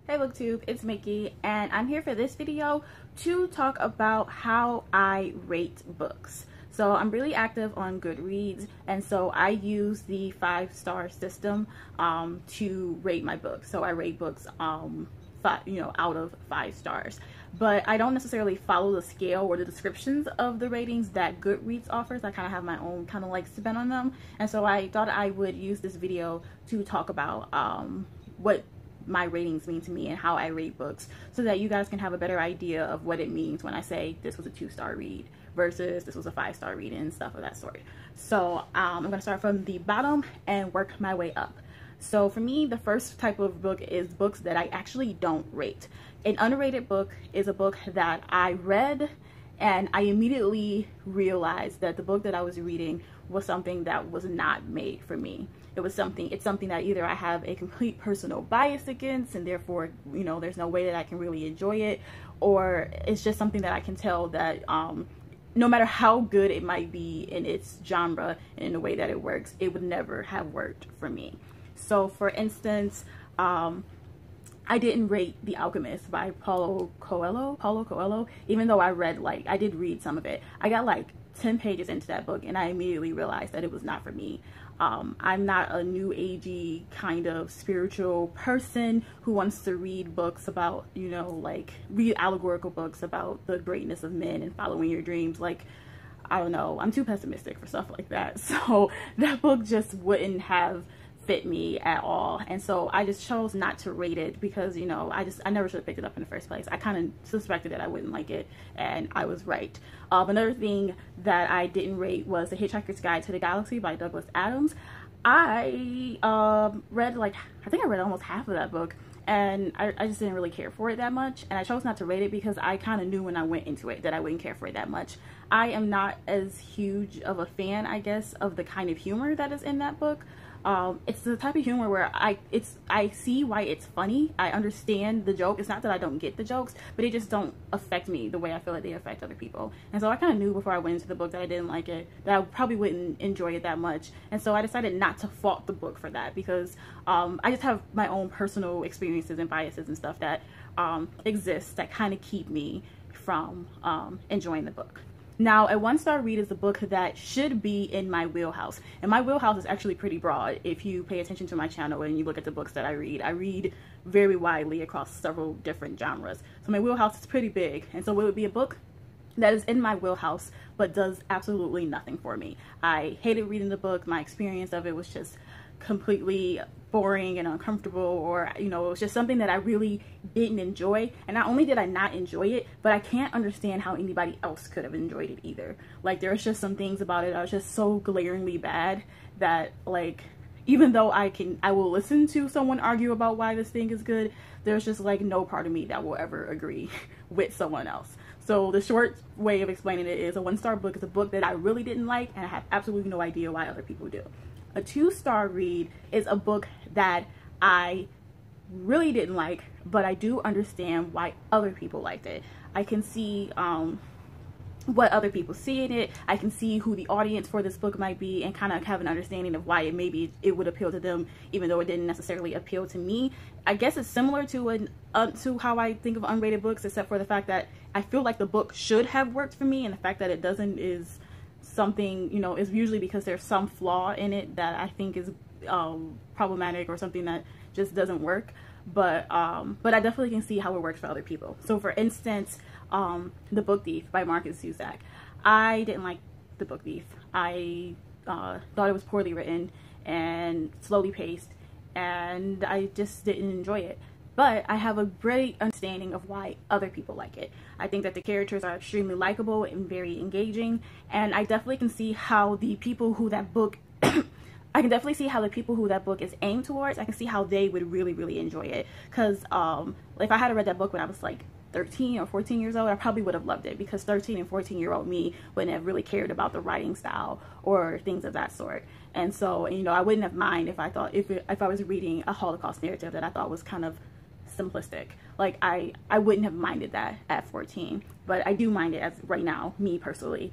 Hey Booktube, it's Mickey, and I'm here for this video to talk about how I rate books. So I'm really active on Goodreads, and so I use the 5-star system to rate my books. So I rate books out of 5 stars. But I don't necessarily follow the scale or the descriptions of the ratings that Goodreads offers. I kind of have my own kind of like spin on them, and so I thought I would use this video to talk about what my ratings mean to me and how I rate books, so that you guys can have a better idea of what it means when I say this was a 2-star read versus this was a 5-star read and stuff of that sort. So I'm going to start from the bottom and work my way up. So for me, the first type of book is books that I actually don't rate. An underrated book is a book that I read and I immediately realized that the book that I was reading was something that was not made for me. It's something that either I have a complete personal bias against, and therefore, there's no way that I can really enjoy it, or it's just something that I can tell that no matter how good it might be in its genre and in the way that it works, it would never have worked for me. So for instance, I didn't rate The Alchemist by Paulo Coelho, even though I did read some of it. I got like 10 pages into that book and I immediately realized that it was not for me. I'm not a new agey kind of spiritual person who wants to read books about, read allegorical books about the greatness of men and following your dreams. I don't know, I'm too pessimistic for stuff like that. So that book just wouldn't have fit me at all, and so I just chose not to rate it because I never should have picked it up in the first place. I kind of suspected that I wouldn't like it, and I was right. Another thing that I didn't rate was The Hitchhiker's Guide to the Galaxy by Douglas Adams. I read I think I read almost half of that book, and I just didn't really care for it that much, and I chose not to rate it because I kind of knew when I went into it that I wouldn't care for it that much. I am not as huge of a fan, I guess, of the kind of humor that is in that book. It's the type of humor where I see why it's funny. I understand the joke. It's not that I don't get the jokes, but they just don't affect me the way I feel like they affect other people. And so I kind of knew before I went into the book that I didn't like it, that I probably wouldn't enjoy it that much. And so I decided not to fault the book for that, because I just have my own personal experiences and biases and stuff that exist that kind of keep me from enjoying the book. Now, a 1-star read is a book that should be in my wheelhouse. And my wheelhouse is actually pretty broad. If you pay attention to my channel and you look at the books that I read very widely across several different genres. So my wheelhouse is pretty big. And so it would be a book that is in my wheelhouse but does absolutely nothing for me. I hated reading the book. My experience of it was just completely boring and uncomfortable, or it was just something that I really didn't enjoy. And not only did I not enjoy it, but I can't understand how anybody else could have enjoyed it either. There's just some things about it that was just so glaringly bad that even though I will listen to someone argue about why this thing is good, there's just no part of me that will ever agree with someone else. So the short way of explaining it is, a 1-star book is a book that I really didn't like, and I have absolutely no idea why other people do. A 2-star read is a book that I really didn't like, but I do understand why other people liked it. I can see what other people see in it. I can see who the audience for this book might be, and kind of have an understanding of why it would appeal to them, even though it didn't necessarily appeal to me. I guess it's similar to how I think of unrated books, except for the fact that I feel like the book should have worked for me, and the fact that it doesn't is something, is usually because there's some flaw in it that I think is problematic, or something that just doesn't work. But I definitely can see how it works for other people. So for instance, The Book Thief by Marcus Zusak. I didn't like The Book Thief. I thought it was poorly written and slowly paced, and I just didn't enjoy it. But I have a great understanding of why other people like it. I think that the characters are extremely likable and very engaging, and I definitely can see how the people who that book I can definitely see how the people who that book is aimed towards, I can see how they would really, really enjoy it. Because if I had read that book when I was 13 or 14 years old, I probably would have loved it, because 13 and 14-year-old me wouldn't have really cared about the writing style or things of that sort. And so, I wouldn't have minded if I was reading a Holocaust narrative that I thought was kind of simplistic. I wouldn't have minded that at 14, but I do mind it as right now, me personally,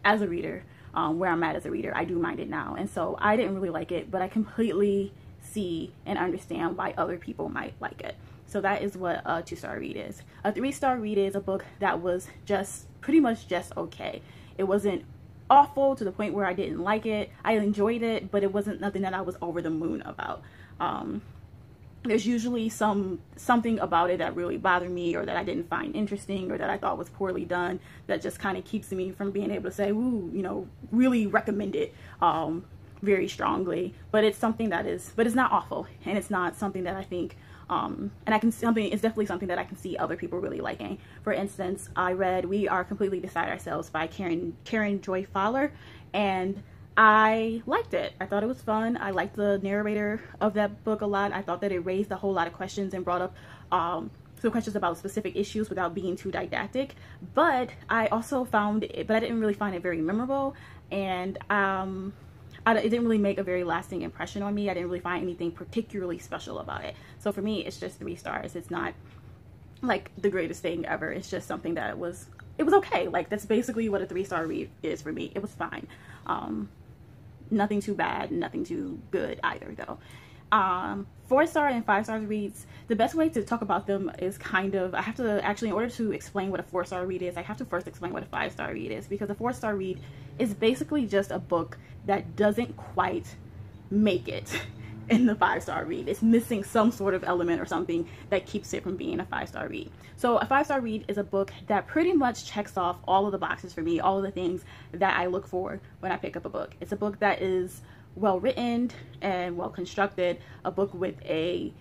as a reader, where I'm at as a reader. I do mind it now, and so I didn't really like it, but I completely see and understand why other people might like it. So that is what a 2-star read is. A 3-star read is a book that was just pretty much just okay. It wasn't awful to the point where I didn't like it. I enjoyed it, but it wasn't nothing that I was over the moon about. There's usually something about it that really bothered me, or that I didn't find interesting, or that I thought was poorly done, that just kind of keeps me from being able to say, ooh, you know, really recommend it very strongly. But it's something that is, but it's not awful, and it's not something that I think it's definitely something that I can see other people really liking. For instance, I read We Are Completely Beside Ourselves by Karen Joy Fowler, and I liked it. I thought it was fun. I liked the narrator of that book a lot. I thought that it raised a whole lot of questions and brought up some questions about specific issues without being too didactic. But I also found it, but I didn't really find it very memorable, and it didn't really make a very lasting impression on me. I didn't really find anything particularly special about it. So for me, it's just 3 stars. It's not like the greatest thing ever. It's just something that it was okay. Like, that's basically what a 3-star read is for me. It was fine. Nothing too bad, nothing too good either though. 4-star and 5-star reads, the best way to talk about them is I have to actually, in order to explain what a 4-star read is, I have to first explain what a 5-star read is, because a 4-star read is basically just a book that doesn't quite make it in the 5-star read. It's missing some sort of element or something that keeps it from being a 5-star read. So a 5-star read is a book that pretty much checks off all of the boxes for me, all of the things that I look for when I pick up a book. It's a book that is well written and well constructed, a book with a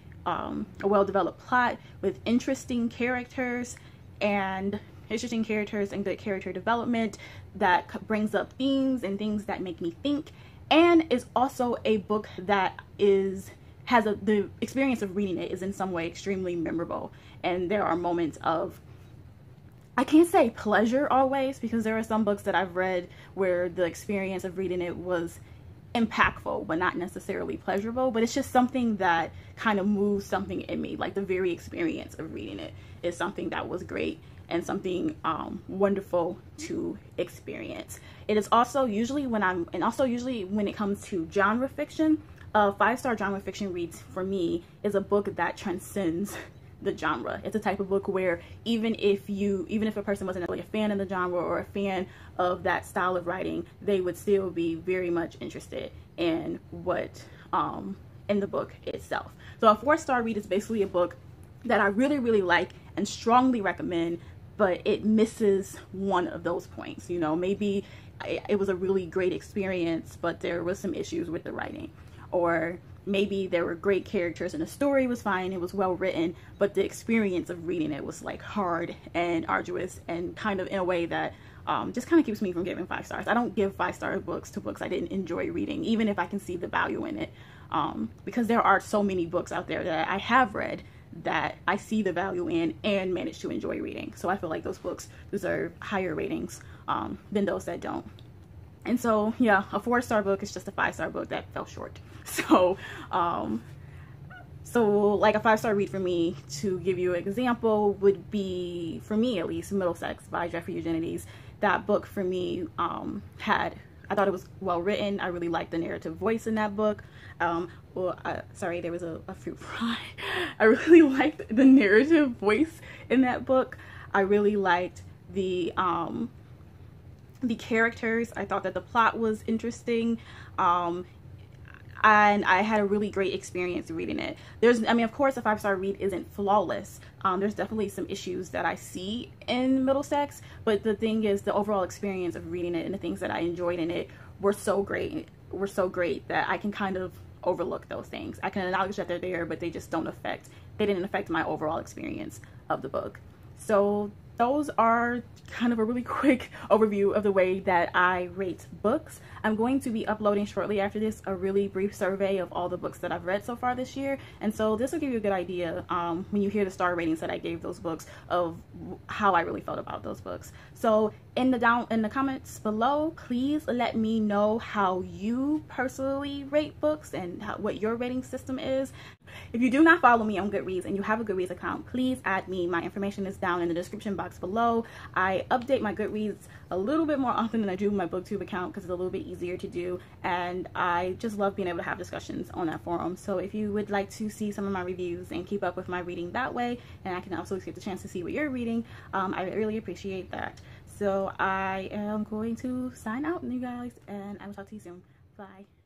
well developed plot, with interesting characters and good character development that brings up themes and things that make me think, and is also a book that the experience of reading it is in some way extremely memorable. And there are moments of, I can't say pleasure always, because there are some books that I've read where the experience of reading it was impactful but not necessarily pleasurable, but it's just something that kind of moves something in me. Like, the very experience of reading it is something that was great and something wonderful to experience. It is also usually when it comes to genre fiction, 5-star genre fiction reads for me is a book that transcends the genre. It's a type of book where even if a person wasn't really a fan of the genre or a fan of that style of writing, they would still be very much interested in what in the book itself. So a 4-star read is basically a book that I really, really like and strongly recommend, but it misses one of those points. You know, maybe it was a really great experience, but there was some issues with the writing, or maybe there were great characters and the story was fine, it was well written, but the experience of reading it was like hard and arduous and kind of in a way that just kind of keeps me from giving 5 stars. I don't give 5-star books to books I didn't enjoy reading, even if I can see the value in it, because there are so many books out there that I have read that I see the value in and manage to enjoy reading. So I feel like those books deserve higher ratings than those that don't. And so, yeah, a 4-star book is just a 5-star book that fell short. So, like a 5-star read for me, to give you an example, would be, for me at least, Middlesex by Jeffrey Eugenides. That book for me I thought it was well written. I really liked the narrative voice in that book. Sorry, there was a fruit fly. I really liked the narrative voice in that book. I really liked the characters. I thought that the plot was interesting. And I had a really great experience reading it. Of course, a 5-star read isn't flawless. There's definitely some issues that I see in Middlesex, but the thing is, the overall experience of reading it and the things that I enjoyed in it were so great that I can kind of overlook those things. I can acknowledge that they're there, but they didn't affect my overall experience of the book. So those are kind of a really quick overview of the way that I rate books. I'm going to be uploading shortly after this a really brief survey of all the books that I've read so far this year, and so this will give you a good idea when you hear the star ratings that I gave those books of how I really felt about those books. So in the comments below, please let me know how you personally rate books and what your rating system is. If you do not follow me on Goodreads and you have a Goodreads account, please add me. My information is down in the description box below. I update my Goodreads a little bit more often than I do my Booktube account because it's a little bit easier to do, and I just love being able to have discussions on that forum. So if you would like to see some of my reviews and keep up with my reading that way, and I can also get the chance to see what you're reading, I really appreciate that. So I am going to sign out, you guys, and I will talk to you soon. Bye.